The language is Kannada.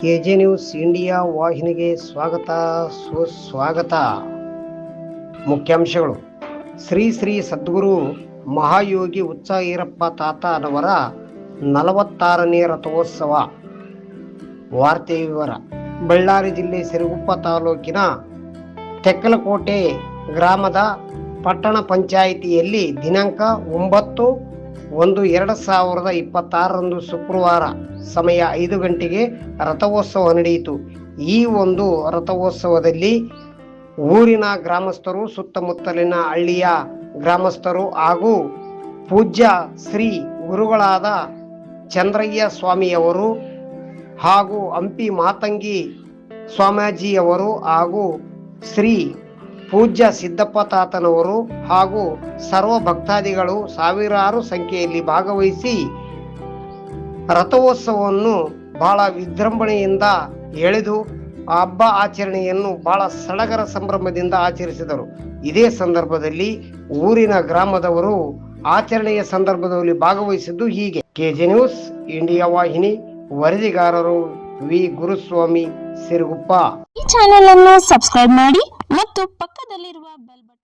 ಕೆಜೆ ನ್ಯೂಸ್ ಇಂಡಿಯಾ ವಾಹಿನಿಗೆ ಸ್ವಾಗತ ಸುಸ್ವಾಗತ. ಮುಖ್ಯಾಂಶಗಳು. ಶ್ರೀ ಶ್ರೀ ಸದ್ಗುರು ಮಹಾಯೋಗಿ ಉಚ್ಚಾಈರಪ್ಪ ತಾತನವರ 46ನೇ ರಥೋತ್ಸವ. ವಾರ್ತೆ ವಿವರ. ಬಳ್ಳಾರಿ ಜಿಲ್ಲೆ ಸಿರುಗುಪ್ಪ ತಾಲೂಕಿನ ತೆಕ್ಕಲಕೋಟೆ ಗ್ರಾಮದ ಪಟ್ಟಣ ಪಂಚಾಯಿತಿಯಲ್ಲಿ ದಿನಾಂಕ 9/1/2026 ಶುಕ್ರವಾರ ಸಮಯ 5 ಗಂಟೆಗೆ ರಥೋತ್ಸವ ನಡೆಯಿತು. ಈ ಒಂದು ರಥೋತ್ಸವದಲ್ಲಿ ಊರಿನ ಗ್ರಾಮಸ್ಥರು, ಸುತ್ತಮುತ್ತಲಿನ ಹಳ್ಳಿಯ ಗ್ರಾಮಸ್ಥರು ಹಾಗೂ ಪೂಜ್ಯ ಶ್ರೀ ಗುರುಗಳಾದ ಚಂದ್ರಯ್ಯ ಸ್ವಾಮಿಯವರು ಹಾಗೂ ಹಂಪಿ ಮಾತಂಗಿ ಸ್ವಾಮೀಜಿಯವರು ಹಾಗೂ ಶ್ರೀ ಪೂಜ್ಯ ಸಿದ್ದಪ್ಪ ತಾತನವರು ಹಾಗೂ ಸರ್ವ ಭಕ್ತಾದಿಗಳು ಸಾವಿರಾರು ಸಂಖ್ಯೆಯಲ್ಲಿ ಭಾಗವಹಿಸಿ ರಥೋತ್ಸವವನ್ನು ಬಹಳ ವಿಜೃಂಭಣೆಯಿಂದ ಎಳೆದು ಹಬ್ಬ ಆಚರಣೆಯನ್ನು ಬಹಳ ಸಡಗರ ಸಂಭ್ರಮದಿಂದ ಆಚರಿಸಿದರು. ಇದೇ ಸಂದರ್ಭದಲ್ಲಿ ಊರಿನ ಗ್ರಾಮದವರು ಆಚರಣೆಯ ಸಂದರ್ಭದಲ್ಲಿ ಭಾಗವಹಿಸಿದ್ದು ಹೀಗೆ. ಕೆಜೆ ನ್ಯೂಸ್ ಇಂಡಿಯಾ ವಾಹಿನಿ ವರದಿಗಾರರು ವಿ ಗುರುಸ್ವಾಮಿ, ಸಿರುಗುಪ್ಪ. ಈ ಚಾನೆಲ್ ಅನ್ನು ಸಬ್ಸ್ಕ್ರೈಬ್ ಮಾಡಿ ಮತ್ತು ಪಕ್ಕದಲ್ಲಿರುವ ಬೆಲ್ ಬಟನ್